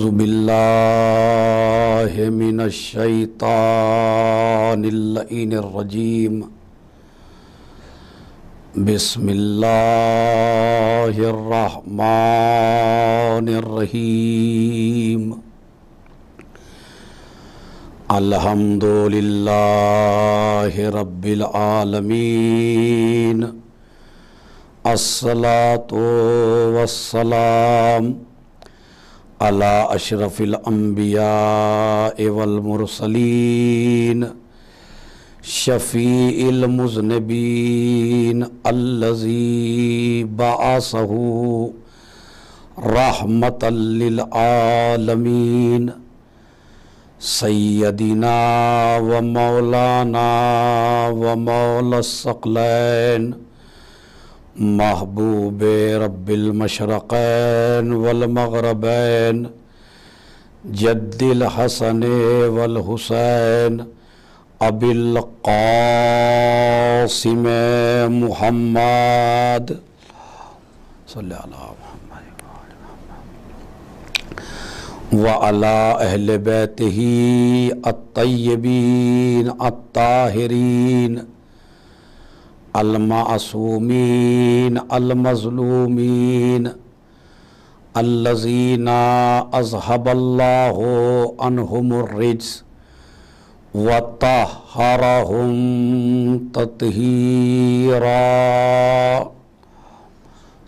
اعوذ باللہ من الشیطان اللعین الرجیم بسم اللہ الرحمن الرحیم الحمد للہ رب العالمین الصلاۃ والسلام علی اشرف الانبیاء والمرسلین شفیع المذنبین الذی بعثہ رحمۃ للعالمین سیدنا و مولانا و مولا الثقلین محبوب رب المشرقین والمغربین جد الحسن والحسین ابی القاسم محمد صلی اللہ وعلی اہل بیتہ الطیبین الطاہرین المعصومین المظلومین الذین اذھب اللہ عنہم الرجس وطہرہم تطہیرا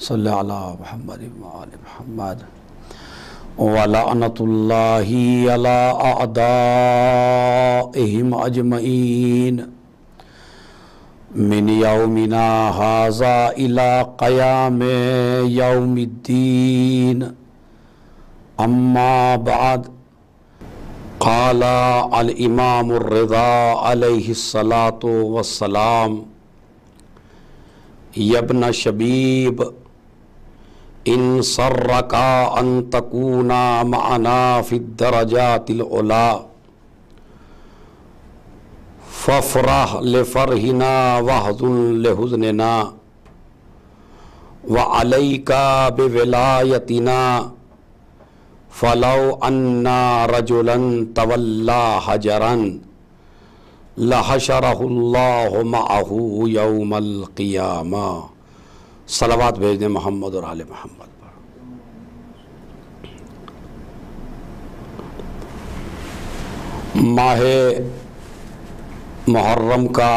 صلی اللہ محمد وآل محمد وَلَعْنَةُ اللَّهِ عَلَىٰ أَعْدَائِهِمْ أَجْمَعِينَ من یومنا ھذا الی قیام یوم الدین اما بعد قال الامام الرضا علیہ الصلاۃ والسلام یا ابن شبیب ان سرک ان تکون معنا فی الدرجات العلی فافرح لفرحنا واحزن لحزننا وعلیک بولایتنا فلو انا رجلا تولی حجرا لحشرہ اللہ معہ یوم القیامہ۔ صلوات بھیج دیں محمد اور آل محمد پر۔ ماہ محرم کا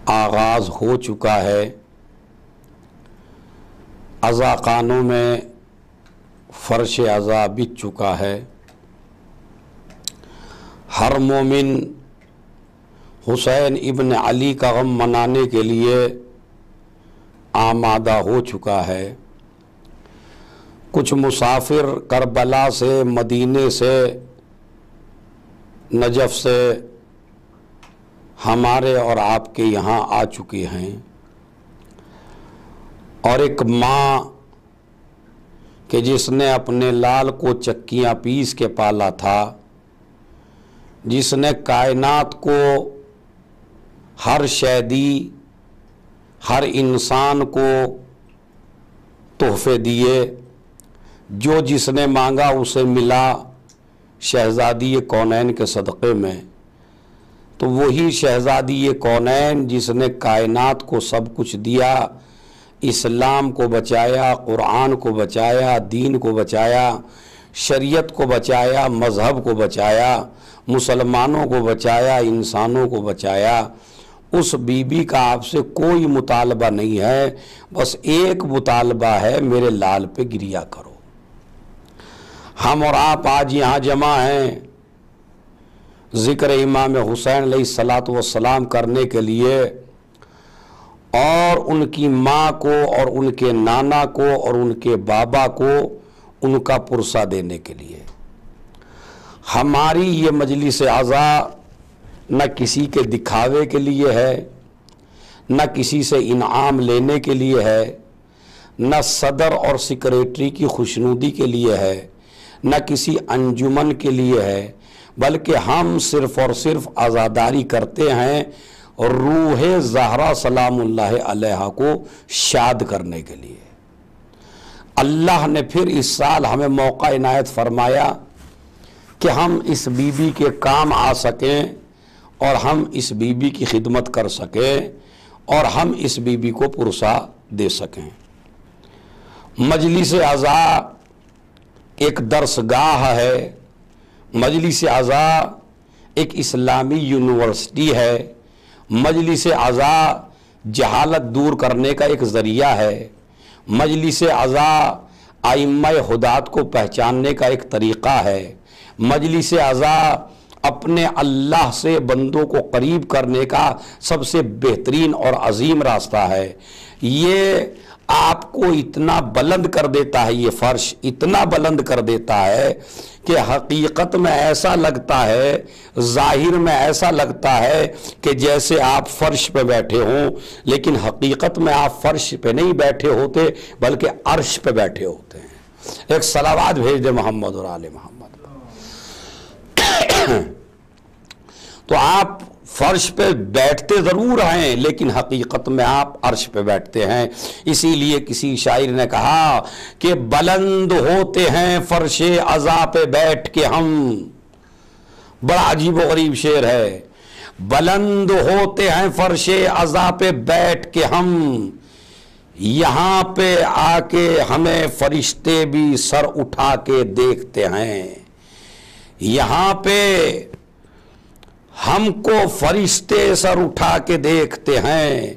آغاز ہو چکا ہے۔ اذاقانوں میں فرش اذا بچ چکا ہے۔ ہر مومن حسین ابن علی کا غم منانے کے لیے آمادہ ہو چکا ہے۔ کچھ مسافر کربلا سے، مدینے سے، نجف سے ہمارے اور آپ کے یہاں آ چکے ہیں، اور ایک ماں کہ جس نے اپنے لال کو چکیاں پیس کے پالا تھا، جس نے کائنات کو ہر شے دی، ہر انسان کو تحفے دیے، جو جس نے مانگا اسے ملا شہزادی کونین کے صدقے میں، تو وہی شہزادی کونین جس نے کائنات کو سب کچھ دیا، اسلام کو بچایا، قرآن کو بچایا، دین کو بچایا، شریعت کو بچایا، مذہب کو بچایا، مسلمانوں کو بچایا، انسانوں کو بچایا، اس بی بی کا آپ سے کوئی مطالبہ نہیں ہے، بس ایک مطالبہ ہے، میرے لال پہ گریا کرو۔ ہم اور آپ آج یہاں جمع ہیں ذکر امام حسین علیہ الصلاۃ والسلام کرنے کے لیے، اور ان کی ماں کو اور ان کے نانا کو اور ان کے بابا کو ان کا پرسہ دینے کے لیے۔ ہماری یہ مجلس عزا نہ کسی کے دکھاوے کے لیے ہے، نہ کسی سے انعام لینے کے لیے ہے، نہ صدر اور سیکریٹری کی خوشنودی کے لیے ہے، نہ کسی انجمن کے لیے ہے، بلکہ ہم صرف اور صرف عزاداری کرتے ہیں روح زہرا سلام اللہ علیہا کو شاد کرنے کے لیے۔ اللہ نے پھر اس سال ہمیں موقع عنایت فرمایا کہ ہم اس بیوی کے کام آ سکیں اور ہم اس بیوی کی خدمت کر سکیں اور ہم اس بیوی کو پرسا دے سکیں۔ مجلس عزا ایک درسگاہ ہے، مجلس عزا ایک اسلامی یونیورسٹی ہے، مجلس عزا جہالت دور کرنے کا ایک ذریعہ ہے، مجلس عزا ائمہ ہدایت کو پہچاننے کا ایک طریقہ ہے، مجلس عزا اپنے اللہ سے بندوں کو قریب کرنے کا سب سے بہترین اور عظیم راستہ ہے۔ یہ آپ کو اتنا بلند کر دیتا ہے، یہ فرش اتنا بلند کر دیتا ہے کہ حقیقت میں ایسا لگتا ہے، ظاہر میں ایسا لگتا ہے کہ جیسے آپ فرش پہ بیٹھے ہوں، لیکن حقیقت میں آپ فرش پہ نہیں بیٹھے ہوتے بلکہ عرش پہ بیٹھے ہوتے ہیں۔ ایک صلوات بھیج دے محمد اور آل محمد۔ تو آپ فرش پہ بیٹھتے ضرور ہیں لیکن حقیقت میں آپ عرش پہ بیٹھتے ہیں۔ اسی لیے کسی شاعر نے کہا کہ بلند ہوتے ہیں فرش عزا پہ بیٹھ کے ہم، بڑا عجیب و غریب شعر ہے، بلند ہوتے ہیں فرش عزا پہ بیٹھ کے ہم، یہاں پہ آ کے ہمیں فرشتے بھی سر اٹھا کے دیکھتے ہیں، یہاں پہ ہم کو فرشتے سر اٹھا کے دیکھتے ہیں،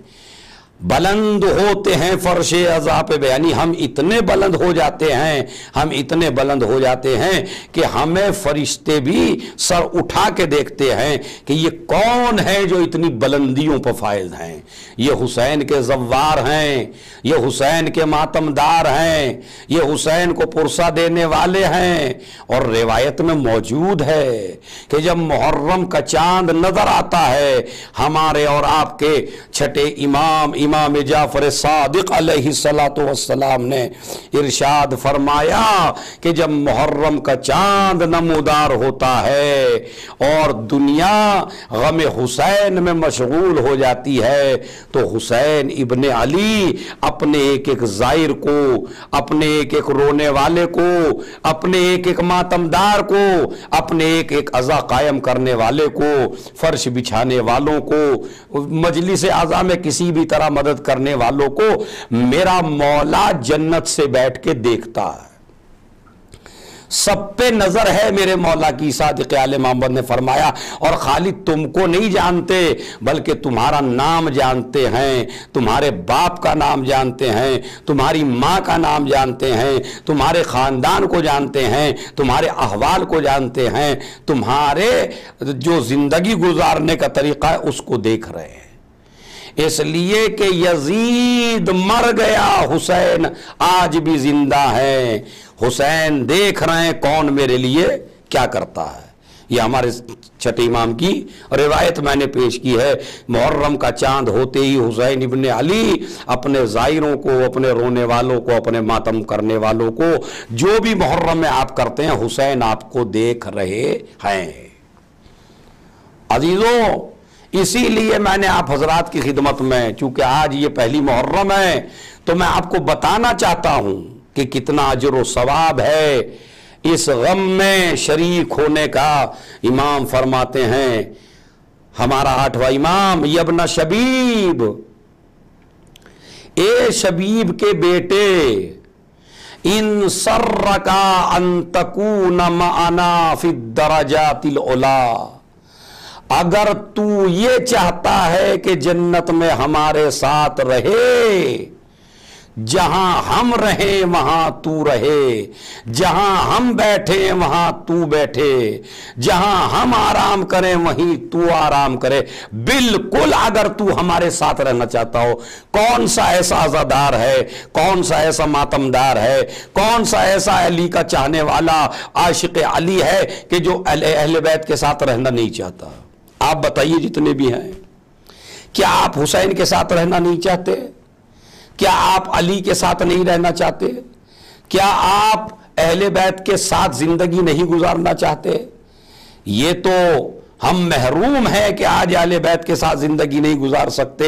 بلند ہوتے ہیں فرش عزا پہ، یعنی ہم اتنے بلند ہو جاتے ہیں، ہم اتنے بلند ہو جاتے ہیں کہ ہمیں فرشتے بھی سر اٹھا کے دیکھتے ہیں کہ یہ کون ہے جو اتنی بلندیوں پر فائز ہیں۔ یہ حسین کے زوار ہیں، یہ حسین کے ماتمدار ہیں، یہ حسین کو پرسا دینے والے ہیں۔ اور روایت میں موجود ہے کہ جب محرم کا چاند نظر آتا ہے، ہمارے اور آپ کے چھٹے امام جعفر صادق علیہ السلام نے ارشاد فرمایا کہ جب محرم کا چاند نمودار ہوتا ہے اور دنیا غم حسین میں مشغول ہو جاتی ہے تو حسین ابن علی اپنے ایک ایک زائر کو، اپنے ایک ایک رونے والے کو، اپنے ایک ایک ماتمدار کو، اپنے ایک ایک عزا قائم کرنے والے کو، فرش بچھانے والوں کو، مجلس عزا میں کسی بھی طرح مدد کرنے والوں کو میرا مولا جنت سے بیٹھ کے دیکھتا ہے، سب پہ نظر ہے میرے مولا کی۔ صادق آل محمد نے فرمایا اور خالد تم کو نہیں جانتے بلکہ تمہارا نام جانتے ہیں، تمہارے باپ کا نام جانتے ہیں، تمہاری ماں کا نام جانتے ہیں، تمہارے خاندان کو جانتے ہیں، تمہارے احوال کو جانتے ہیں، تمہارے جو زندگی گزارنے کا طریقہ ہے اس کو دیکھ رہے ہیں۔ اس لیے کہ یزید مر گیا، حسین آج بھی زندہ ہے، حسین دیکھ رہے ہیں کون میرے لیے کیا کرتا ہے۔ یہ ہمارے چھٹے امام کی روایت میں نے پیش کی ہے۔ محرم کا چاند ہوتے ہی حسین ابن علی اپنے زائروں کو، اپنے رونے والوں کو، اپنے ماتم کرنے والوں کو، جو بھی محرم میں آپ کرتے ہیں، حسین آپ کو دیکھ رہے ہیں۔ عزیزوں، اسی لیے میں نے آپ حضرات کی خدمت میں، چونکہ آج یہ پہلی محرم ہے، تو میں آپ کو بتانا چاہتا ہوں کہ کتنا اجر و ثواب ہے اس غم میں شریک ہونے کا۔ امام فرماتے ہیں، ہمارا 8واں امام، یبن شبیب، اے شبیب کے بیٹے، ان سرکا ان تکون معنا فی الدرجات العلا، اگر تو یہ چاہتا ہے کہ جنت میں ہمارے ساتھ رہے، جہاں ہم رہیں وہاں تو رہے، جہاں ہم بیٹھیں وہاں تو بیٹھے، جہاں ہم آرام کریں وہیں تو آرام کرے، بالکل اگر تو ہمارے ساتھ رہنا چاہتا ہو۔ کون سا ایسا عزادار ہے، کون سا ایسا ماتمدار ہے، کون سا ایسا علی کا چاہنے والا عاشق علی ہے کہ جو اہل بیت کے ساتھ رہنا نہیں چاہتا؟ آپ بتائیے جتنے بھی ہیں، کیا آپ حسین کے ساتھ رہنا نہیں چاہتے؟ کیا آپ علی کے ساتھ نہیں رہنا چاہتے؟ کیا آپ اہل بیت کے ساتھ زندگی نہیں گزارنا چاہتے؟ یہ تو ہم محروم ہیں کہ آج اہل بیت کے ساتھ زندگی نہیں گزار سکتے،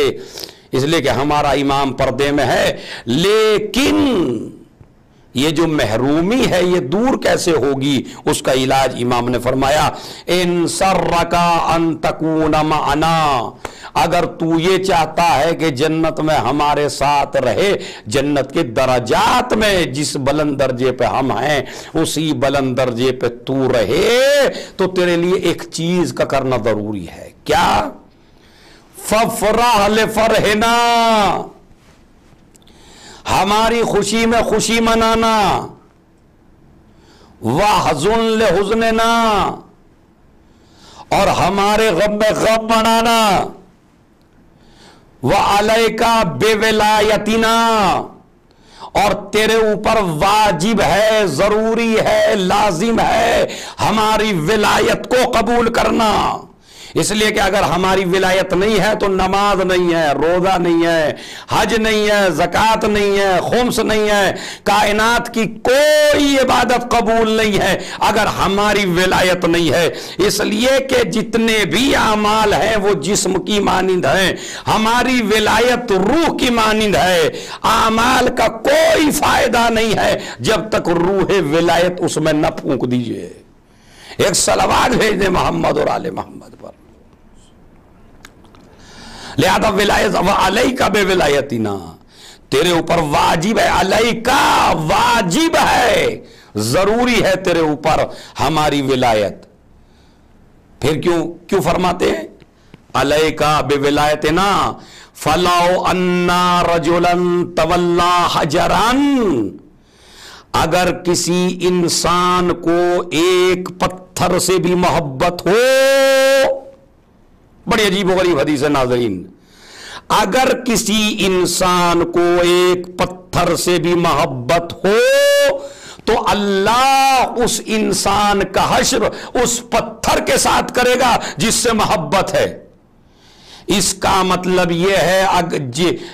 اس لیے کہ ہمارا امام پردے میں ہے۔ لیکن یہ جو محرومی ہے یہ دور کیسے ہوگی؟ اس کا علاج امام نے فرمایا ان سرکا ان تکون معنا، اگر تو یہ چاہتا ہے کہ جنت میں ہمارے ساتھ رہے، جنت کے درجات میں جس بلند درجے پہ ہم ہیں اسی بلند درجے پہ تو رہے، تو تیرے لیے ایک چیز کا کرنا ضروری ہے۔ کیا؟ فَفْرَحْ لِفَرْحِنَا، ہماری خوشی میں خوشی منانا، وَحْزُن لِحُزْنِنَا، اور ہمارے غم میں غم منانا، وَعَلَيْكَ بِوِلَایَتِنَا، اور تیرے اوپر واجب ہے، ضروری ہے، لازم ہے ہماری ولایت کو قبول کرنا۔ اس لیے کہ اگر ہماری ولایت نہیں ہے تو نماز نہیں ہے، روزہ نہیں ہے، حج نہیں ہے، زکوٰۃ نہیں ہے، خمس نہیں ہے، کائنات کی کوئی عبادت قبول نہیں ہے اگر ہماری ولایت نہیں ہے۔ اس لیے کہ جتنے بھی اعمال ہیں وہ جسم کی مانند ہیں، ہماری ولایت روح کی مانند ہے۔ اعمال کا کوئی فائدہ نہیں ہے جب تک روح ولایت اس میں نہ پھونک دیجئے۔ ایک صلوات بھیج دیں محمد اور آل محمد پر۔ لہذا ولایت وعلیکا بولایتنا، تیرے اوپر واجب ہے، علیکا واجب ہے، ضروری ہے تیرے اوپر ہماری ولایت۔ پھر کیوں فرماتے ہیں علیکا بولایتنا؟ فَلَوْ أَنَّا رَجُلًا تَوَلَّا حَجَرًا، اگر کسی انسان کو ایک پتھر سے بھی محبت ہو، بڑی عجیب و غریب حدیث ہے ناظرین، اگر کسی انسان کو ایک پتھر سے بھی محبت ہو تو اللہ اس انسان کا حشر اس پتھر کے ساتھ کرے گا جس سے محبت ہے۔ اس کا مطلب یہ ہے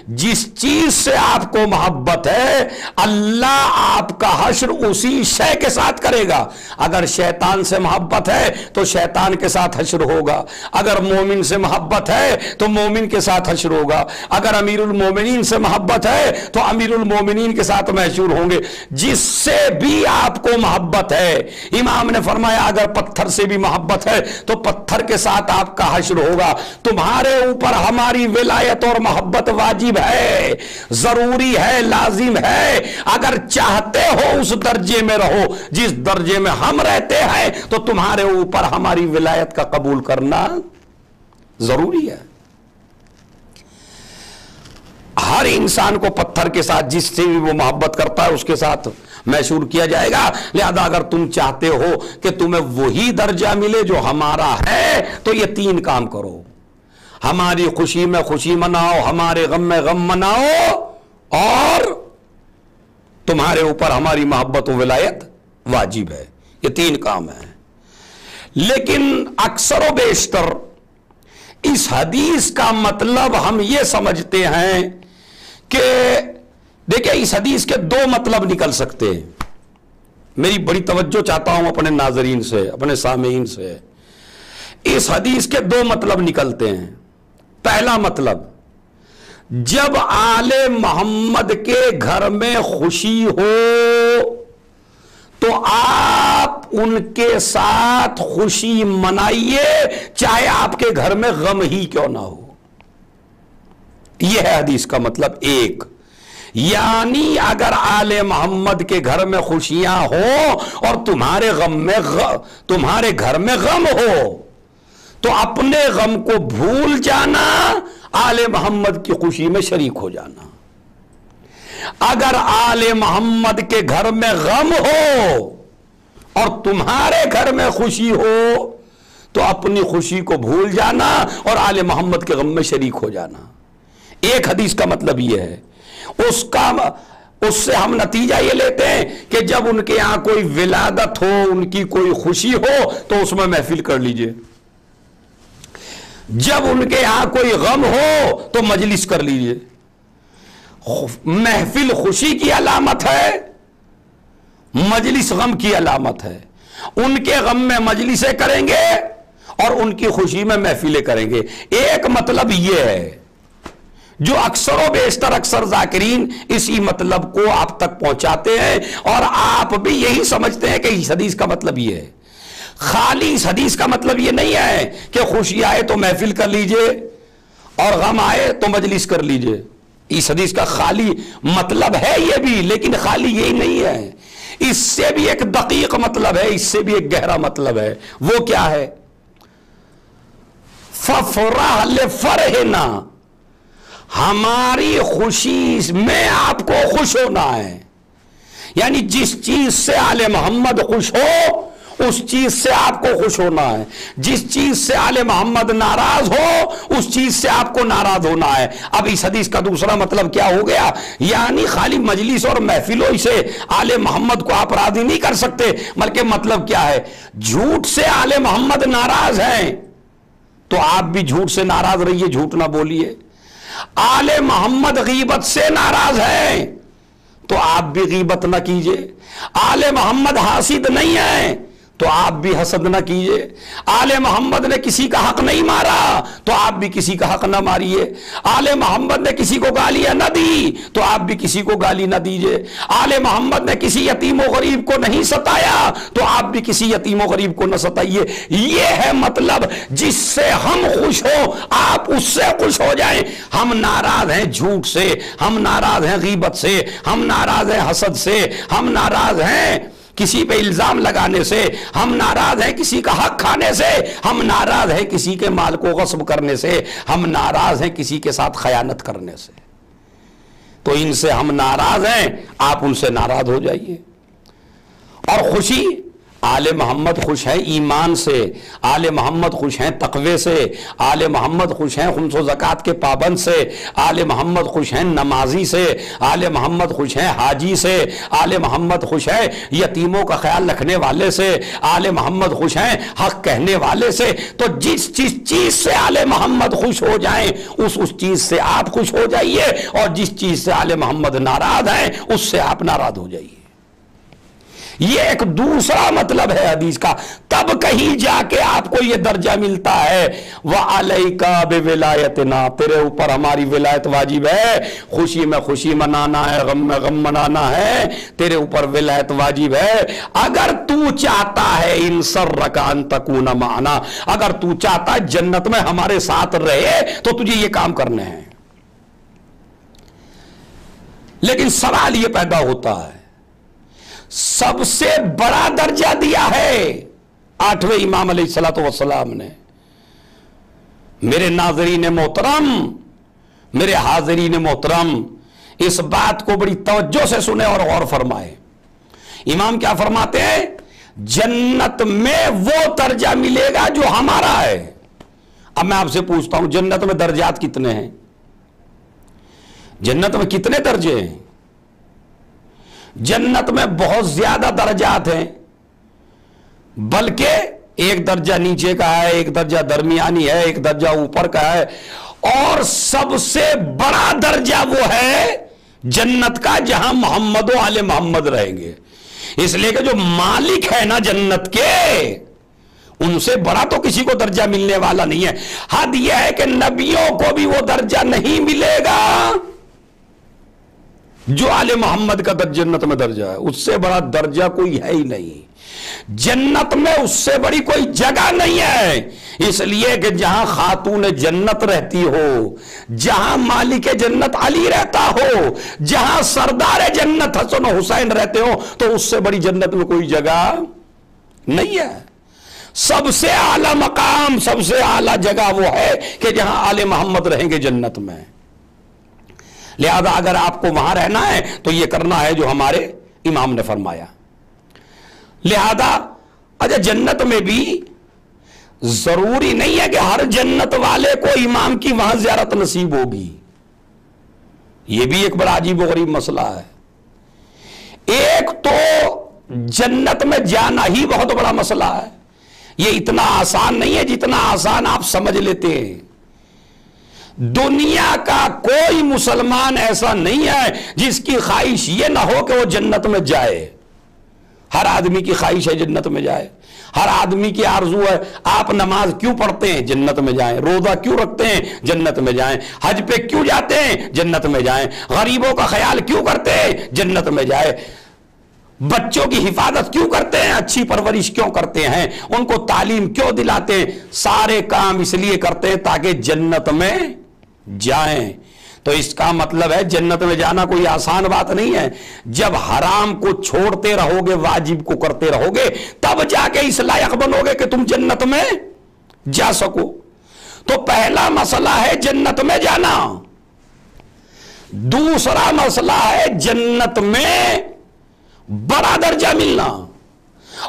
جس چیز سے آپ کو محبت ہے اللہ آپ کا حشر اسی شے کے ساتھ کرے گا۔ اگر شیطان سے محبت ہے تو شیطان کے ساتھ حشر ہوگا، اگر مومن سے محبت ہے تو مومن کے ساتھ حشر ہوگا، اگر امیر المومنین سے محبت ہے تو امیر المومنین کے ساتھ محشور ہوں گے۔ جس سے بھی آپ کو محبت ہے، امام نے فرمایا اگر پتھر سے بھی محبت ہے تو پتھر کے ساتھ آپ کا حشر ہوگا۔ تمہارے اوپر ہماری ولایت اور محبت واجب ہے، ضروری ہے، لازم ہے۔ اگر چاہتے ہو اس درجے میں رہو جس درجے میں ہم رہتے ہیں تو تمہارے اوپر ہماری ولایت کا قبول کرنا ضروری ہے۔ ہر انسان کو پتھر کے ساتھ جس سے بھی وہ محبت کرتا ہے اس کے ساتھ محشور کیا جائے گا۔ لہذا اگر تم چاہتے ہو کہ تمہیں وہی درجہ ملے جو ہمارا ہے تو یہ تین کام کرو، ہماری خوشی میں خوشی مناؤ، ہمارے غم میں غم مناؤ، اور تمہارے اوپر ہماری محبت و ولایت واجب ہے۔ یہ تین کام ہیں۔ لیکن اکثر و بیشتر اس حدیث کا مطلب ہم یہ سمجھتے ہیں کہ دیکھیں اس حدیث کے دو مطلب نکل سکتے ہیں۔ میری بڑی توجہ چاہتا ہوں اپنے ناظرین سے، اپنے سامعین سے۔ اس حدیث کے دو مطلب نکلتے ہیں۔ پہلا مطلب، جب آل محمد کے گھر میں خوشی ہو تو آپ ان کے ساتھ خوشی منائیے چاہے آپ کے گھر میں غم ہی کیوں نہ ہو۔ یہ ہے حدیث کا مطلب ایک، یعنی اگر آل محمد کے گھر میں خوشیاں ہوں اور تمہارے گھر میں غم ہو تو اپنے غم کو بھول جانا، آل محمد کی خوشی میں شریک ہو جانا۔ اگر آل محمد کے گھر میں غم ہو اور تمہارے گھر میں خوشی ہو تو اپنی خوشی کو بھول جانا اور آل محمد کے غم میں شریک ہو جانا۔ ایک حدیث کا مطلب یہ ہے۔ اس سے ہم نتیجہ یہ لیتے ہیں کہ جب ان کے یہاں کوئی ولادت ہو، ان کی کوئی خوشی ہو تو اس میں محفل کر لیجئے، جب ان کے یہاں کوئی غم ہو تو مجلس کر لیجئے۔ محفل خوشی کی علامت ہے، مجلس غم کی علامت ہے۔ ان کے غم میں مجلسیں کریں گے اور ان کی خوشی میں محفلیں کریں گے۔ ایک مطلب یہ ہے، جو اکثر و بیشتر اکثر ذاکرین اسی مطلب کو آپ تک پہنچاتے ہیں، اور آپ بھی یہی سمجھتے ہیں کہ اس حدیث کا مطلب یہ ہے۔ خالی اس حدیث کا مطلب یہ نہیں ہے کہ خوشی آئے تو محفل کر لیجئے اور غم آئے تو مجلس کر لیجئے۔ اس حدیث کا خالی مطلب ہے یہ بھی، لیکن خالی یہی نہیں ہے، اس سے بھی ایک دقیق مطلب ہے، اس سے بھی ایک گہرا مطلب ہے۔ وہ کیا ہے؟ فَفْرَحْ لِفَرْحِنَا، ہماری خوشی میں آپ کو خوش ہونا ہے، یعنی جس چیز سے آل محمد خوش ہو اس چیز سے آپ کو خوش ہونا ہے، جس چیز سے آل محمد ناراض ہو اس چیز سے آپ کو ناراض ہونا ہے۔ اب اس حدیث کا دوسرا مطلب کیا ہو گیا؟ یعنی خالی مجلس اور محفلوں سے آل محمد کو آپ راضی نہیں کر سکتے، بلکہ مطلب کیا ہے؟ جھوٹ سے آل محمد ناراض ہیں تو آپ بھی جھوٹ سے ناراض رہیے، جھوٹ نہ بولیے۔ آل محمد غیبت سے ناراض ہیں تو آپ بھی غیبت نہ کیجئے۔ آل محمد حاسد نہیں ہیں تو آپ بھی حسد نہ کیجئے۔ آل محمد نے کسی کا حق نہیں مارا تو آپ بھی کسی کا حق نہ ماریے۔ آل محمد نے کسی کو گالیاں نہ دی تو آپ بھی کسی کو گالی نہ دیجئے۔ آل محمد نے کسی یتیم و غریب کو نہیں ستایا تو آپ بھی کسی یتیم و غریب کو نہ ستائیے۔ یہ ہے مطلب، جس سے ہم خوش ہوں آپ اس سے خوش ہو جائیں۔ ہم ناراض ہیں جھوٹ سے، ہم ناراض ہیں غیبت سے، ہم ناراض ہیں حسد سے، ہم ناراض ہیں کسی پہ الزام لگانے سے، ہم ناراض ہیں کسی کا حق کھانے سے، ہم ناراض ہیں کسی کے مال کو غصب کرنے سے، ہم ناراض ہیں کسی کے ساتھ خیانت کرنے سے۔ تو ان سے ہم ناراض ہیں، آپ ان سے ناراض ہو جائیے۔ اور خوشی، آل محمد خوش ہیں ایمان سے، آل محمد خوش ہیں تقوی سے، آل محمد خوش ہیں خمس و زکوٰۃ کے پابند سے، آل محمد خوش ہیں نمازی سے، آل محمد خوش ہیں حاجی سے، آل محمد خوش ہیں یتیموں کا خیال رکھنے والے سے، آل محمد خوش ہیں حق کہنے والے سے۔ تو جس چیز سے آل محمد خوش ہو جائیں اس چیز سے آپ خوش ہو جائیے، اور جس چیز سے آل محمد ناراض ہیں اس سے آپ ناراض ہو جائیے۔ یہ ایک دوسرا مطلب ہے حدیث کا، تب کہیں جا کے آپ کو یہ درجہ ملتا ہے وَعَلَيْكَ بِوِلَایَتِنَا، تیرے اوپر ہماری ولایت واجب ہے۔ خوشی میں خوشی منانا ہے، غم میں غم منانا ہے، تیرے اوپر ولایت واجب ہے۔ اگر تو چاہتا ہے ان سرک ان تکون معنا، اگر تو چاہتا ہے جنت میں ہمارے ساتھ رہے تو تجھے یہ کام کرنے ہیں۔ لیکن سوال یہ پیدا ہوتا ہے، سب سے بڑا درجہ دیا ہے 8ویں امام علیہ الصلوۃ والسلام نے۔ میرے ناظرین محترم، میرے حاضرین محترم، اس بات کو بڑی توجہ سے سنیں اور غور فرمائیں۔ امام کیا فرماتے ہیں؟ جنت میں وہ درجہ ملے گا جو ہمارا ہے۔ اب میں آپ سے پوچھتا ہوں، جنت میں درجات کتنے ہیں؟ جنت میں کتنے درجے ہیں؟ جنت میں بہت زیادہ درجات ہیں، بلکہ ایک درجہ نیچے کا ہے، ایک درجہ درمیانی ہے، ایک درجہ اوپر کا ہے، اور سب سے بڑا درجہ وہ ہے جنت کا جہاں محمد و آل محمد رہیں گے۔ اس لیے کہ جو مالک ہے نا جنت کے، ان سے بڑا تو کسی کو درجہ ملنے والا نہیں ہے۔ حد یہ ہے کہ نبیوں کو بھی وہ درجہ نہیں ملے گا جو آل محمد کا جنت میں درجہ ہے، اس سے بڑا درجہ کوئی ہے ہی نہیں۔ جنت میں اس سے بڑی کوئی جگہ نہیں ہے، اس لیے کہ جہاں خاتون جنت رہتی ہو، جہاں مالک جنت علی رہتا ہو، جہاں سردار جنت حسن و حسین رہتے ہو، تو اس سے بڑی جنت میں کوئی جگہ نہیں ہے۔ سب سے اعلیٰ مقام، سب سے اعلیٰ جگہ وہ ہے کہ جہاں آل محمد رہیں گے جنت میں۔ لہذا اگر آپ کو وہاں رہنا ہے تو یہ کرنا ہے جو ہمارے امام نے فرمایا۔ لہذا اچھا، جنت میں بھی ضروری نہیں ہے کہ ہر جنت والے کو امام کی وہاں زیارت نصیب ہوگی۔ یہ بھی ایک بڑا عجیب و غریب مسئلہ ہے۔ ایک تو جنت میں جانا ہی بہت بڑا مسئلہ ہے، یہ اتنا آسان نہیں ہے جتنا آسان آپ سمجھ لیتے ہیں۔ دنیا کا کوئی مسلمان ایسا نہیں ہے جس کی خواہش یہ نہ ہو کہ وہ جنت میں جائے۔ ہر آدمی کی خواہش ہے جنت میں جائے، ہر آدمی کی آرزو ہے آپ نماز کیوں پڑھتے ہیں؟ جنت میں جائیں. روزہ کیوں رکھتے ہیں؟ جنت میں جائیں. حج پہ کیوں جاتے ہیں؟ جنت میں جائیں. غریبوں کا خیال کیوں کرتے ہیں؟ جنت میں جائیں. بچوں کی حفاظت کیوں کرتے ہیں؟ اچھی پرورش کیوں کرتے ہیں؟ ان کو تعلیم کیوں دلاتے ہیں؟ سارے کام اس لیے کرتے ہیں تاکہ جنت میں جائیں. تو اس کا مطلب ہے جنت میں جانا کوئی آسان بات نہیں ہے. جب حرام کو چھوڑتے رہو گے، واجب کو کرتے رہو گے، تب جا کے اس لائق بنو گے کہ تم جنت میں جا سکو. تو پہلا مسئلہ ہے جنت میں جانا. دوسرا مسئلہ ہے جنت میں بڑا درجہ ملنا.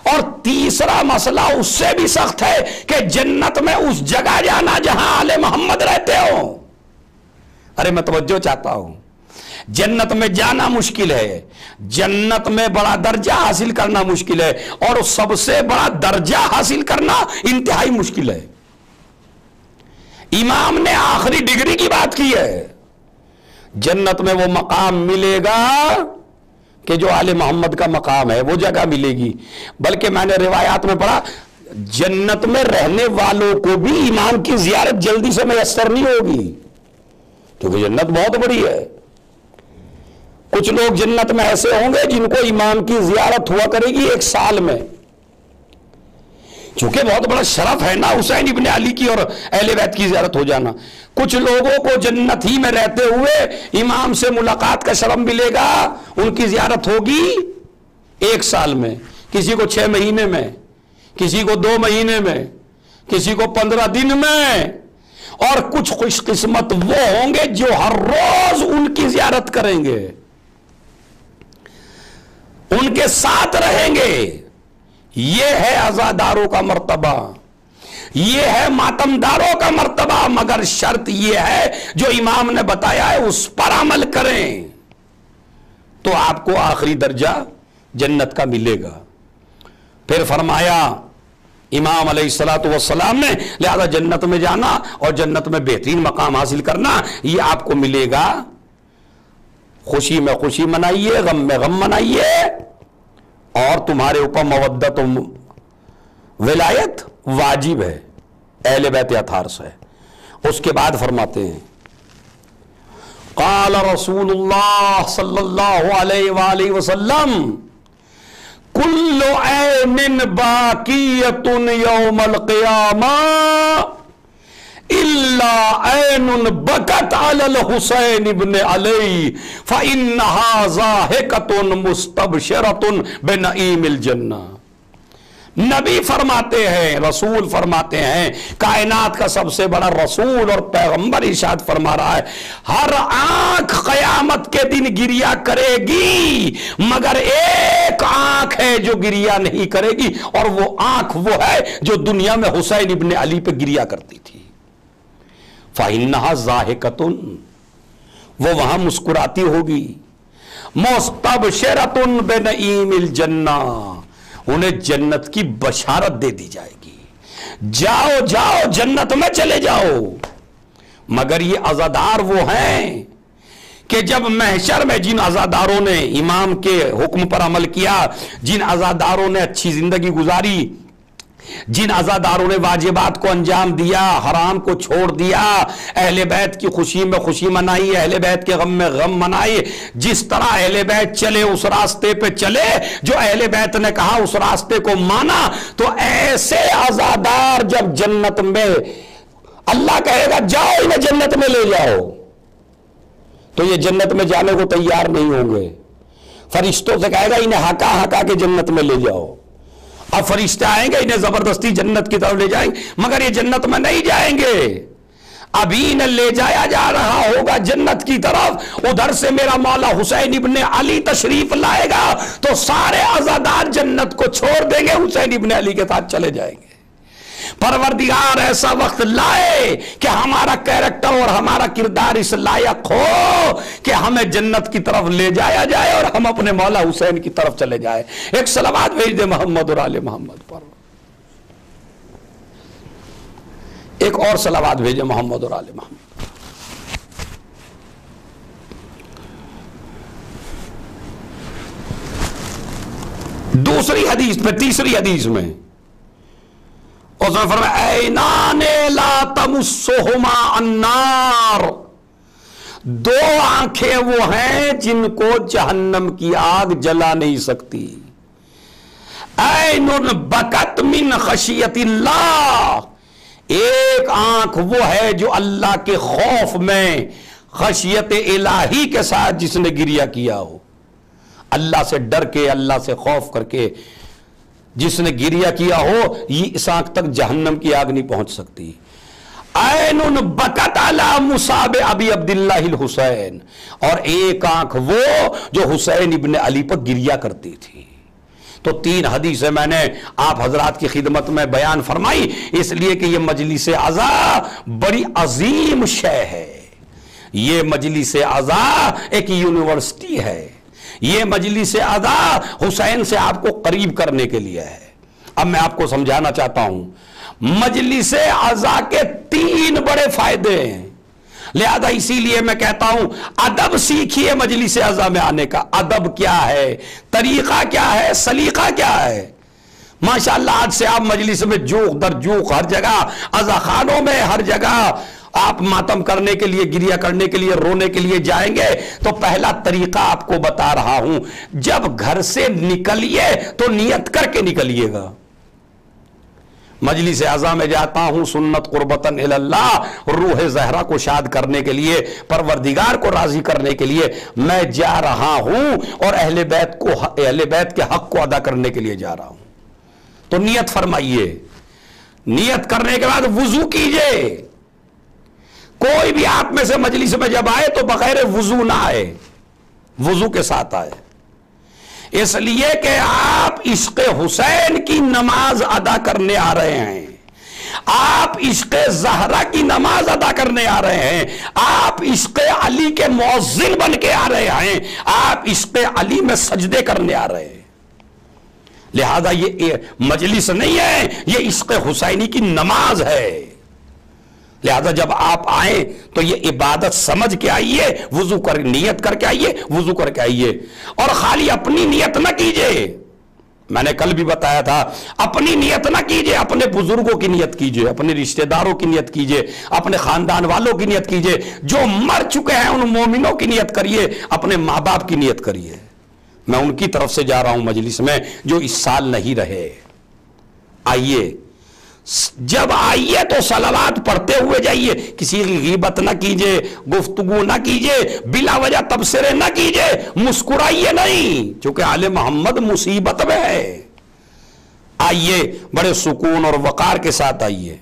اور تیسرا مسئلہ اس سے بھی سخت ہے کہ جنت میں اس جگہ جانا جہاں آل محمد رہتے ہو. ارے میں توجہ چاہتا ہوں. جنت میں جانا مشکل ہے، جنت میں بڑا درجہ حاصل کرنا مشکل ہے، اور سب سے بڑا درجہ حاصل کرنا انتہائی مشکل ہے. امام نے آخری ڈگری کی بات کی ہے. جنت میں وہ مقام ملے گا کہ جو آل محمد کا مقام ہے، وہ جگہ ملے گی. بلکہ میں نے روایات میں پڑھا جنت میں رہنے والوں کو بھی امام کی زیارت جلدی سے میسر نہیں ہوگی، کیونکہ جنت بہت بڑی ہے. کچھ لوگ جنت میں ایسے ہوں گے جن کو امام کی زیارت ہوا کرے گی 1 سال میں، چونکہ بہت بڑا شرف ہے نا حسین ابن علی کی اور اہل بیت کی زیارت ہو جانا. کچھ لوگوں کو جنت ہی میں رہتے ہوئے امام سے ملاقات کا شرف ملے گا، ان کی زیارت ہوگی 1 سال میں، کسی کو 6 مہینے میں، کسی کو 2 مہینے میں، کسی کو 15 دن میں. اور کچھ خوش قسمت وہ ہوں گے جو ہر روز ان کی زیارت کریں گے، ان کے ساتھ رہیں گے. یہ ہے عزاداروں کا مرتبہ، یہ ہے ماتمداروں کا مرتبہ. مگر شرط یہ ہے جو امام نے بتایا ہے اس پر عمل کریں تو آپ کو آخری درجہ جنت کا ملے گا. پھر فرمایا امام علیہ الصلوۃ والسلام نے لہذا جنت میں جانا اور جنت میں بہترین مقام حاصل کرنا یہ آپ کو ملے گا. خوشی میں خوشی منائیے، غم میں غم منائیے، اور تمہارے اوپر مودت و ولایت واجب ہے، اہل بیت اطہار سے. اس کے بعد فرماتے ہیں قال رسول اللہ صلی اللہ علیہ وآلہ وسلم کل عین باقیۃ یوم القیامہ الا عین بکت علی الحسین ابن علی فانہا ضاحکۃ مستبشرۃ بنعیم الجنہ. نبی فرماتے ہیں، رسول فرماتے ہیں، کائنات کا سب سے بڑا رسول اور پیغمبر ارشاد فرما رہا ہے ہر آنکھ قیامت کے دن گریا کرے گی مگر ایک آنکھ ہے جو گریا نہیں کرے گی، اور وہ آنکھ وہ ہے جو دنیا میں حسین ابن علی پہ گریا کرتی تھی. فَإِنَّهَا ضَاحِكَةٌ، وہ وہاں مسکراتی ہوگی. مُسْتَبْشِرَةٌ بِنَعِيمِ الْجَنَّةِ، انہیں جنت کی بشارت دے دی جائے گی، جاؤ جاؤ جنت میں چلے جاؤ. مگر یہ عزادار وہ ہیں کہ جب محشر میں جن عزاداروں نے امام کے حکم پر عمل کیا، جن عزاداروں نے اچھی زندگی گزاری، جن عزاداروں نے واجبات کو انجام دیا، حرام کو چھوڑ دیا، اہل بیت کی خوشی میں خوشی منائی، اہل بیت کے غم میں غم منائی، جس طرح اہل بیت چلے اس راستے پہ چلے جو اہل بیت نے کہا، اس راستے کو مانا، تو ایسے عزادار جب جنت میں اللہ کہے گا جاؤ انہیں جنت میں لے جاؤ، تو یہ جنت میں جانے کو تیار نہیں ہوں گے. فرشتوں سے کہے گا انہیں ہکا ہکا کے جنت میں لے جاؤ. اب فرشتے آئیں گے انہیں زبردستی جنت کی طرف لے جائیں گے، مگر یہ جنت میں نہیں جائیں گے. ابھی انہیں لے جایا جا رہا ہوگا جنت کی طرف، ادھر سے میرا مولا حسین ابن علی تشریف لائے گا تو سارے عزادار جنت کو چھوڑ دیں گے، حسین ابن علی کے ساتھ چلے جائیں گے. پروردگار ایسا وقت لائے کہ ہمارا کیریکٹر اور ہمارا کردار اس لائق ہو کہ ہمیں جنت کی طرف لے جایا جائے اور ہم اپنے مولا حسین کی طرف چلے جائیں. ایک صلوات بھیج دے محمد اور آل محمد پر، ایک اور صلوات بھیجے محمد اور آل محمد. دوسری حدیث میں، تیسری حدیث میں اس نے فرمایا عینان لا تمسہما النار، دو آنکھیں وہ ہیں جن کو جہنم کی آگ جلا نہیں سکتی. عین بکت من خشیت اللہ، ایک آنکھ وہ ہے جو اللہ کے خوف میں خشیت الہی کے ساتھ جس نے گریہ کیا ہو، اللہ سے ڈر کے، اللہ سے خوف کر کے جس نے گریہ کیا ہو، یہ اس آنکھ تک جہنم کی آگ نہیں پہنچ سکتی. عین بکت علی مصاب ابی عبداللہ الحسین، اور ایک آنکھ وہ جو حسین ابن علی پر گریہ کرتی تھی. تو 3 حدیثیں میں نے آپ حضرات کی خدمت میں بیان فرمائی، اس لیے کہ یہ مجلس عزا بڑی عظیم شے ہے. یہ مجلس عزا ایک یونیورسٹی ہے. یہ مجلس عزا حسین سے آپ کو قریب کرنے کے لیے ہے. اب میں آپ کو سمجھانا چاہتا ہوں، مجلس عزا کے 3 بڑے فائدے ہیں. لہذا اسی لیے میں کہتا ہوں ادب سیکھیے مجلس عزا میں آنے کا. ادب کیا ہے، طریقہ کیا ہے، سلیقہ کیا ہے. ماشاءاللہ آج سے آپ مجلس میں جوق در جوق، ہر جگہ عزا خانوں میں، ہر جگہ آپ ماتم کرنے کے لیے، گریہ کرنے کے لیے، رونے کے لیے جائیں گے تو پہلا طریقہ آپ کو بتا رہا ہوں، جب گھر سے نکلیے تو نیت کر کے نکلیے گا. مجلس عزا میں جاتا ہوں سنت قربتاً اللہ، روح زہرا کو شاد کرنے کے لیے، پروردگار کو راضی کرنے کے لیے میں جا رہا ہوں، اور اہل بیت کے حق کو ادا کرنے کے لیے جا رہا ہوں. تو نیت فرمائیے. نیت کرنے کے بعد وضو کیجئے. کوئی بھی آپ میں سے مجلس میں جب آئے تو بغیر وضو نہ آئے، وضو کے ساتھ آئے. اس لیے کہ آپ عشق حسین کی نماز ادا کرنے آ رہے ہیں، آپ عشق زہرا کی نماز ادا کرنے آ رہے ہیں، آپ عشق علی کے مؤذن بن کے آ رہے ہیں، آپ عشق علی میں سجدے کرنے آ رہے ہیں. لہذا یہ مجلس نہیں ہے، یہ عشق حسینی کی نماز ہے. لہذا جب آپ آئیں تو یہ عبادت سمجھ کے آئیے، وضو کر نیت کر کے آئیے، وضو کر کے آئیے. اور خالی اپنی نیت نہ کیجئے، میں نے کل بھی بتایا تھا، اپنی نیت نہ کیجئے، اپنے بزرگوں کی نیت کیجئے، اپنے رشتہ داروں کی نیت کیجئے، اپنے خاندان والوں کی نیت کیجئے. جو مر چکے ہیں ان مومنوں کی نیت کریے، اپنے ماں باپ کی نیت کریے. میں ان کی طرف سے جا رہا ہوں مجلس میں جو اس سال نہیں رہے. آئیے، جب آئیے تو صلوات پڑھتے ہوئے جائیے. کسی کی غیبت نہ کیجئے، گفتگو نہ کیجئے، بلا وجہ تبصرے نہ کیجئے، مسکرائیے نہیں، چونکہ آل محمد مصیبت میں ہے. آئیے بڑے سکون اور وقار کے ساتھ آئیے،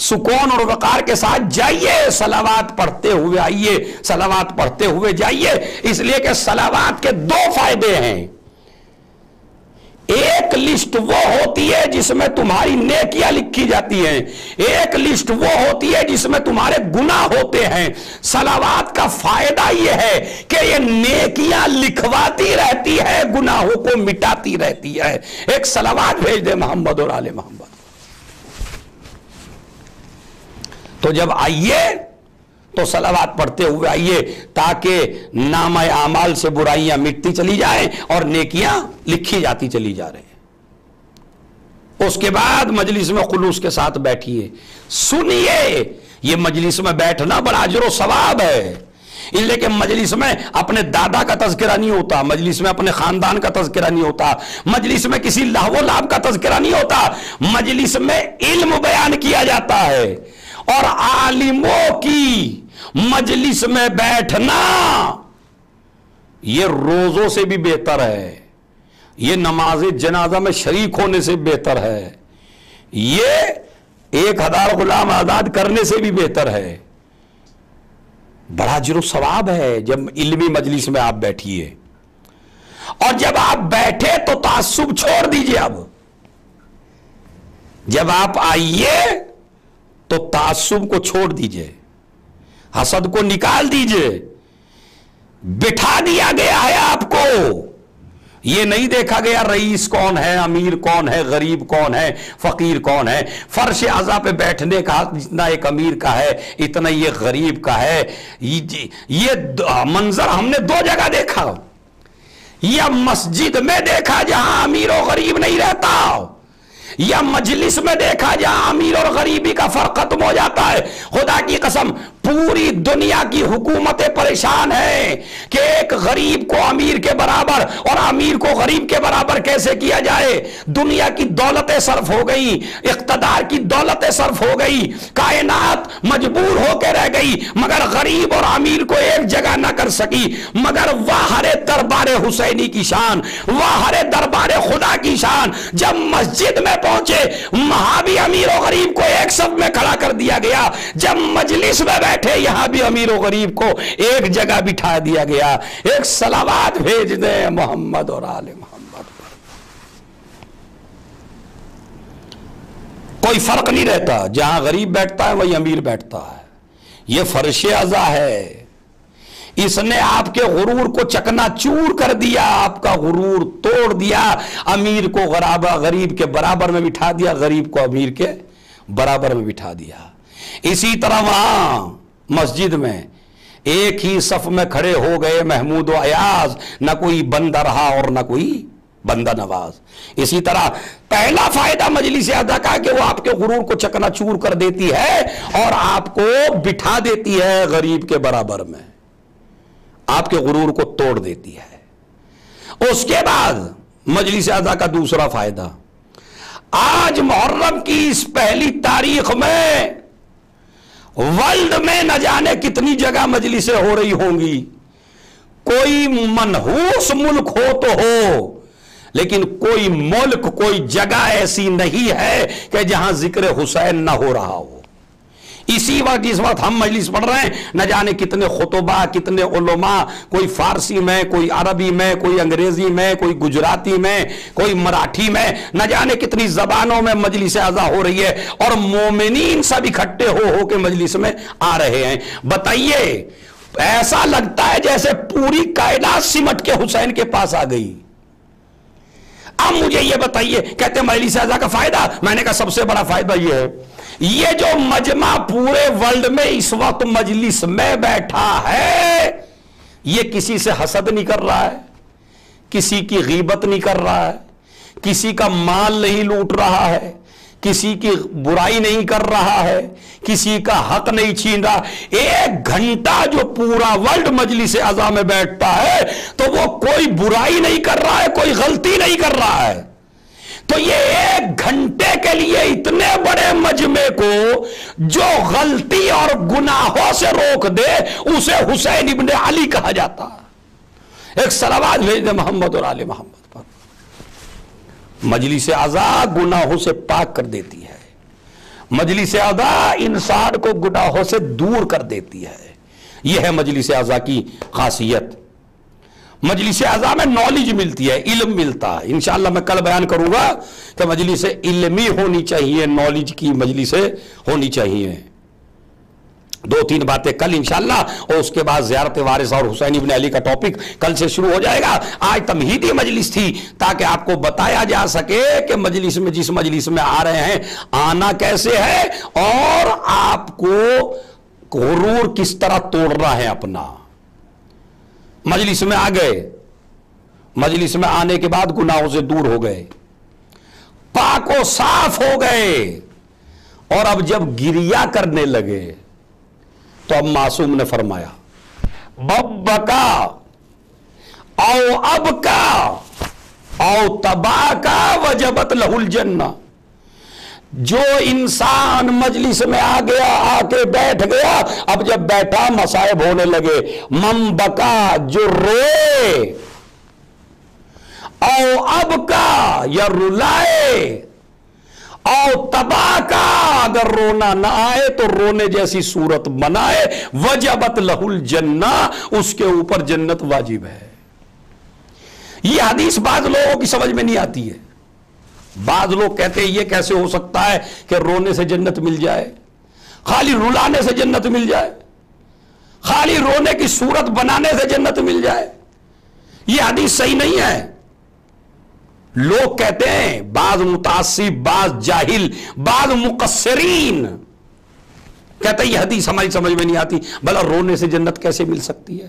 سکون اور وقار کے ساتھ جائیے، صلوات پڑھتے ہوئے آئیے، صلوات پڑھتے ہوئے جائیے. اس لیے کہ صلوات کے 2 فائدے ہیں. ایک لسٹ وہ ہوتی ہے جس میں تمہاری نیکیاں لکھی جاتی ہیں، ایک لسٹ وہ ہوتی ہے جس میں تمہارے گناہ ہوتے ہیں. صلوات کا فائدہ یہ ہے کہ یہ نیکیاں لکھواتی رہتی ہے، گناہوں کو مٹاتی رہتی ہے. ایک صلوات بھیج دے محمد اور آل محمد. تو جب آئیے تو صلوات پڑھتے ہوئے آئیے تاکہ نامہ اعمال سے برائیاں مٹتی چلی جائیں اور نیکیاں لکھی جاتی چلی جا رہے ہیں. اس کے بعد مجلس میں خلوص کے ساتھ بیٹھیے، سنیے. یہ مجلس میں بیٹھنا بڑا اجر و ثواب ہے. اس لیے کہ مجلس میں اپنے دادا کا تذکرہ نہیں ہوتا، مجلس میں اپنے خاندان کا تذکرہ نہیں ہوتا، مجلس میں کسی لہو و لعب کا تذکرہ نہیں ہوتا. مجلس میں علم بیان کیا جاتا ہے. اور عالموں کی مجلس میں بیٹھنا یہ روزوں سے بھی بہتر ہے، یہ نماز جنازہ میں شریک ہونے سے بہتر ہے، یہ 1000 غلام آزاد کرنے سے بھی بہتر ہے. بڑا اجر و ثواب ہے جب علمی مجلس میں آپ بیٹھیے. اور جب آپ بیٹھے تو تعصب چھوڑ دیجئے. اب جب آپ آئیے تو تعصب کو چھوڑ دیجئے، حسد کو نکال دیجئے. بٹھا دیا گیا ہے آپ کو، یہ نہیں دیکھا گیا رئیس کون ہے، امیر کون ہے، غریب کون ہے، فقیر کون ہے. فرش عزا پہ بیٹھنے کا جتنا ایک امیر کا ہے اتنا یہ غریب کا ہے. یہ منظر ہم نے 2 جگہ دیکھا. یا مسجد میں دیکھا جہاں امیر و غریب نہیں رہتا، یا مجلس میں دیکھا جہاں امیر اور غریبی کا فرق ختم ہو جاتا ہے. خدا کی قسم پوری دنیا کی حکومتیں پریشان ہیں کہ ایک غریب کو امیر کے برابر اور امیر کو غریب کے برابر کیسے کیا جائے. دنیا کی دولتیں صرف ہو گئی, اقتدار کی دولتیں صرف ہو گئی, کائنات مجبور ہو کے رہ گئی, مگر غریب اور امیر کو ایک جگہ نہ کر سکی. مگر واہر دربار حسینی کی شان, واہر دربار خدا کی شان, جب مسجد میں پہنچے وہاں بھی امیر و غریب کو ایک صف میں کھڑا کر دیا گیا. جب مجلس میں بیٹھے یہاں بھی امیر و غریب کو ایک جگہ بٹھا دیا گیا. ایک صلوات بھیج دیں محمد اور آل محمد پر. کوئی فرق نہیں رہتا, جہاں غریب بیٹھتا ہے وہی امیر بیٹھتا ہے. یہ فرش عزا ہے. اس نے آپ کے غرور کو چکنا چور کر دیا, آپ کا غرور توڑ دیا. امیر کو غریب کے برابر میں بٹھا دیا, غریب کو امیر کے برابر میں بٹھا دیا. اسی طرح وہاں مسجد میں ایک ہی صف میں کھڑے ہو گئے محمود و ایاز, نہ کوئی بندہ رہا اور نہ کوئی بندہ نواز. اسی طرح پہلا فائدہ مجلس عزا کا کہ وہ آپ کے غرور کو چکنا چور کر دیتی ہے اور آپ کو بٹھا دیتی ہے غریب کے برابر میں, آپ کے غرور کو توڑ دیتی ہے. اس کے بعد مجلس عزا کا دوسرا فائدہ, آج محرم کی اس پہلی تاریخ میں ورلڈ میں نہ جانے کتنی جگہ مجلسیں ہو رہی ہوں گی. کوئی منحوس ملک ہو تو ہو, لیکن کوئی ملک کوئی جگہ ایسی نہیں ہے کہ جہاں ذکر حسین نہ ہو رہا ہو. اسی وقت جس وقت ہم مجلس پڑھ رہے ہیں نہ جانے کتنے خطبہ, کتنے علماء, کوئی فارسی میں, کوئی عربی میں, کوئی انگریزی میں, کوئی گجراتی میں, کوئی مراٹھی میں, نہ جانے کتنی زبانوں میں مجلس عزا ہو رہی ہے اور مومنین سب اکٹھے ہو کے مجلس میں آ رہے ہیں. بتائیے, ایسا لگتا ہے جیسے پوری کائنات سمٹ کے حسین کے پاس آ گئی. اب مجھے یہ بتائیے, کہتے ہیں مجلس عزا کا فائدہ, میں نے کہا سب سے بڑا فائدہ یہ ہے, یہ جو مجمع پورے ورلڈ میں اس وقت مجلس میں بیٹھا ہے یہ کسی سے حسد نہیں کر رہا ہے, کسی کی غیبت نہیں کر رہا ہے, کسی کا مال نہیں لوٹ رہا ہے, کسی کی برائی نہیں کر رہا ہے, کسی کا حق نہیں چھین رہا. ایک گھنٹہ جو پورا ورلڈ مجلس عزا میں بیٹھتا ہے تو وہ کوئی برائی نہیں کر رہا ہے, کوئی غلطی نہیں کر رہا ہے. تو یہ ایک گھنٹے کے لیے اتنے بڑے مجمع کو جو غلطی اور گناہوں سے روک دے اسے حسین ابن علی کہا جاتا. ایک صلوات بھیج دے محمد اور آل محمد پر. مجلس عزا گناہوں سے پاک کر دیتی ہے, مجلس عزا انسان کو گناہوں سے دور کر دیتی ہے. یہ ہے مجلس عزا کی خاصیت. مجلس عزا میں نالج ملتی ہے, علم ملتا ہے. انشاءاللہ میں کل بیان کروں گا کہ مجلس علمی ہونی چاہیے, نالج کی مجلس ہونی چاہیے. 2-3 باتیں کل انشاءاللہ, اور اس کے بعد زیارت وارث اور حسین ابن علی کا ٹاپک کل سے شروع ہو جائے گا. آج تمہیدی مجلس تھی تاکہ آپ کو بتایا جا سکے کہ مجلس میں جس مجلس میں آ رہے ہیں آنا کیسے ہے اور آپ کو غرور کس طرح توڑنا ہے اپنا. مجلس میں آ گئے, مجلس میں آنے کے بعد گناہوں سے دور ہو گئے, پاک و صاف ہو گئے, اور اب جب گریا کرنے لگے تو اب معصوم نے فرمایا ببکا او اب کا او تبا کا وجبت لہ الجنہ. جو انسان مجلس میں آ گیا, آ کے بیٹھ گیا, اب جب بیٹھا مصائب ہونے لگے, من بکا جو روئے, او اب کا یا رلائے, او تبا کا اگر رونا نہ آئے تو رونے جیسی صورت بنائے, وجبت لہ الجنہ اس کے اوپر جنت واجب ہے. یہ حدیث بعض لوگوں کی سمجھ میں نہیں آتی ہے. بعض لوگ کہتے ہیں یہ کیسے ہو سکتا ہے کہ رونے سے جنت مل جائے, خالی رلانے سے جنت مل جائے, خالی رونے کی صورت بنانے سے جنت مل جائے. یہ حدیث صحیح نہیں ہے. لوگ کہتے ہیں, بعض متعصب, بعض جاہل, بعض مقصرین کہتے ہیں یہ حدیث ہماری سمجھ میں نہیں آتی, بھلا رونے سے جنت کیسے مل سکتی ہے.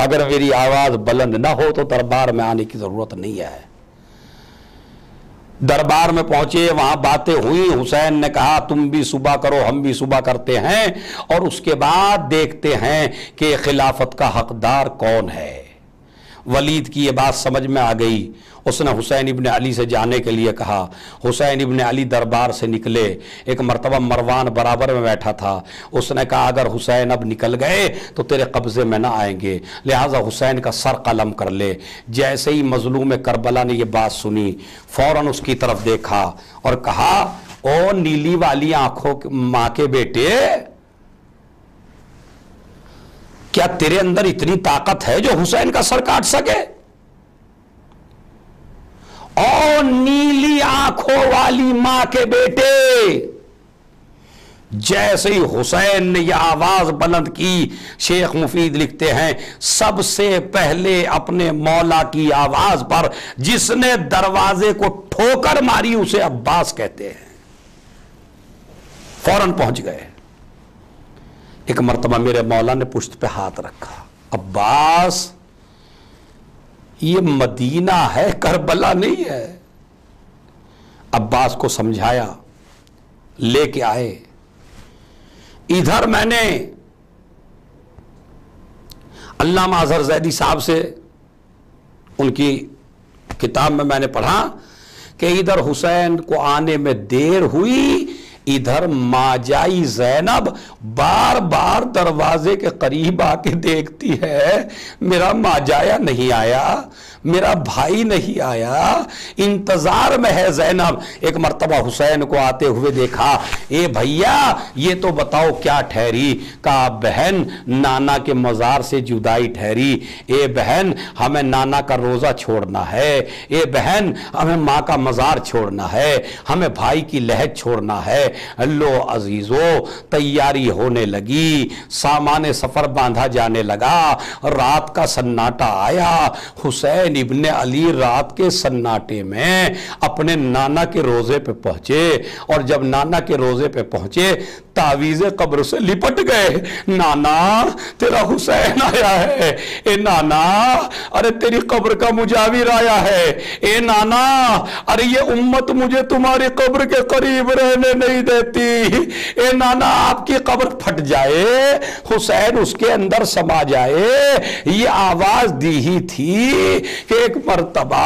اگر میری آواز بلند نہ ہو تو دربار میں آنے کی ضرورت نہیں ہے۔ دربار میں پہنچے، وہاں باتیں ہوئی، حسین نے کہا تم بھی صبح کرو ہم بھی صبح کرتے ہیں، اور اس کے بعد دیکھتے ہیں کہ خلافت کا حقدار کون ہے۔ ولید کی یہ بات سمجھ میں آ گئی، اس نے حسین ابن علی سے جانے کے لیے کہا۔ حسین ابن علی دربار سے نکلے، ایک مرتبہ مروان برابر میں بیٹھا تھا، اس نے کہا اگر حسین اب نکل گئے تو تیرے قبضے میں نہ آئیں گے، لہٰذا حسین کا سر قلم کر لے۔ جیسے ہی مظلوم کربلا نے یہ بات سنی، فوراً اس کی طرف دیکھا اور کہا او نیلی والی آنکھوں ماں کے بیٹے، کیا تیرے اندر اتنی طاقت ہے جو حسین کا سر کاٹ سکے؟ اور نیلی آنکھوں والی ماں کے بیٹے، جیسے ہی حسین نے یہ آواز بلند کی، شیخ مفید لکھتے ہیں سب سے پہلے اپنے مولا کی آواز پر جس نے دروازے کو ٹھوکر ماری اسے عباس کہتے ہیں، فوراً پہنچ گئے۔ ایک مرتبہ میرے مولا نے پشت پہ ہاتھ رکھا، عباس یہ مدینہ ہے کربلا نہیں ہے۔ عباس کو سمجھایا، لے کے آئے۔ ادھر میں نے علامہ اظہر زیدی صاحب سے ان کی کتاب میں نے پڑھا کہ ادھر حسین کو آنے میں دیر ہوئی، ادھر ماجائی زینب بار بار دروازے کے قریب آ کے دیکھتی ہے میرا ماجایا نہیں آیا، میرا بھائی نہیں آیا، انتظار میں ہے زینب۔ ایک مرتبہ حسین کو آتے ہوئے دیکھا، اے بھیا یہ تو بتاؤ کیا ٹھہری؟ کہا بہن نانا کے مزار سے جدائی ٹھہری، اے بہن ہمیں نانا کا روزہ چھوڑنا ہے، اے بہن ہمیں ماں کا مزار چھوڑنا ہے، ہمیں بھائی کی لہد چھوڑنا ہے۔ لو عزیزو تیاری ہونے لگی، سامان سفر باندھا جانے لگا، رات کا سناٹا آیا۔ حسین ابن علی رات کے سناٹے میں اپنے نانا کے روزے پہ پہنچے، اور جب نانا کے روزے پہ پہنچے تعویذ قبر سے لپٹ گئے۔ نانا تیرا حسین آیا ہے، اے نانا ارے تیری قبر کا مجاور آیا ہے، اے نانا ارے یہ امت مجھے تمہاری قبر کے قریب رہنے نہیں دیتی، اے نانا آپ کی قبر پھٹ جائے، حسین اس کے اندر سما جائے۔ یہ آواز دی ہی تھی کہ ایک مرتبہ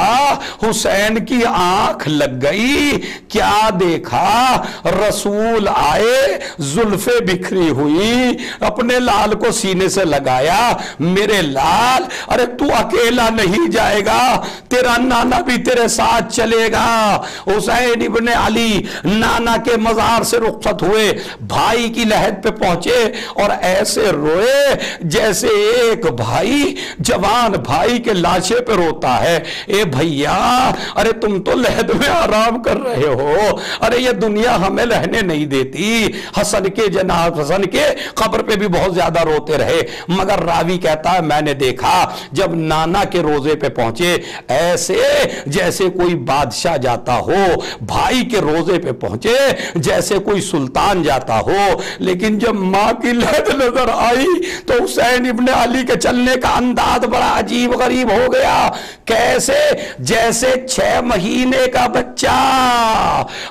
حسین کی آنکھ لگ گئی، کیا دیکھا؟ رسول آئے، زلفیں بکھری ہوئی، اپنے لال کو سینے سے لگایا، میرے لال ارے تو اکیلا نہیں جائے گا، تیرا نانا بھی تیرے ساتھ چلے گا۔ حسین ابن علی نانا کے مزار سے رخصت ہوئے، بھائی کی لحد پہ پہنچے اور ایسے روئے جیسے ایک بھائی جوان بھائی کے لاشے پہ روتا ہے۔ اے بھیا ارے تم تو لحد میں آرام کر رہے ہو، ارے یہ دنیا ہمیں رہنے نہیں دیتی۔ حسن کے جناب حسن کے قبر پہ بھی بہت زیادہ روتے رہے، مگر راوی کہتا ہے میں نے دیکھا جب نانا کے روزے پہ پہنچے ایسے جیسے کوئی بادشاہ جاتا ہو، بھائی کے روزے پہ پہنچے جیسے کوئی سلطان جاتا ہو، لیکن جب ماں کی لہد نظر آئی تو حسین ابن علی کے چلنے کا انداز بڑا عجیب غریب ہو گیا، کیسے جیسے 6 مہینے کا بچہ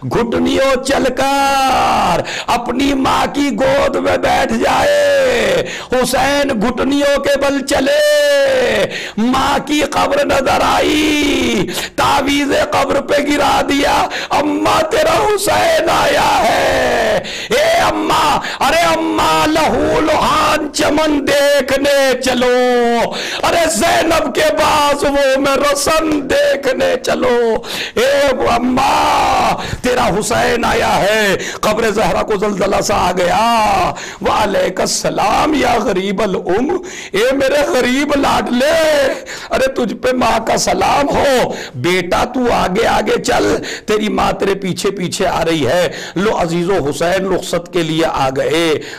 گھٹنیوں چل کر اپنی ماں کی گود میں بیٹھ جائے۔ حسین گھٹنیوں کے بل چلے، ماں کی قبر نظر آئی، تعویذ قبر پہ گرا دیا، اماں تیرا حسین آیا ہے، اے اماں ارے اماں لہو لہان چمن دیکھنے چلو، ارے زینب کے بازووں میں رسن دیکھنے چلو، اے اماں تیرا حسین آیا ہے۔ قبر زہرا کو زلزلہ سا آ گیا، وعلیک السلام یا غریب الام، اے میرے غریب لاڈلے ارے تجھ پہ ماں کا سلام ہو، بیٹا تو آگے آگے چل، تیری ماں تیرے پیچھے پیچھے آ رہی ہے۔ لو عزیزو حسین رخصت کے لیے آ گئے،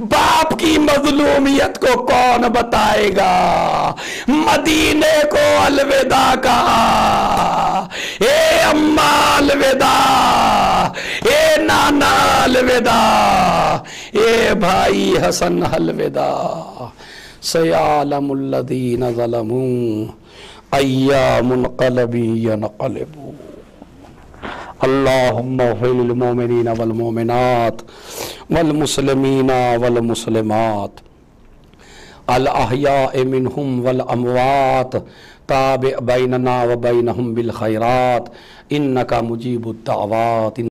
باپ کی مظلومیت کو کون بتائے گا؟ مدینے کو الوداع کہا، اے اماں الوداع، اے نانا الوداع، اے بھائی حسن الوداع، سیعلم الذین ظلموا ای منقلب ینقلبون۔ اللہم اغفر للمؤمنین والمؤمنات والمسلمین والمسلمات الاحیاء منہم والاموات، تابع بیننا وبینہم بالخیرات انکا مجیب الدعوات۔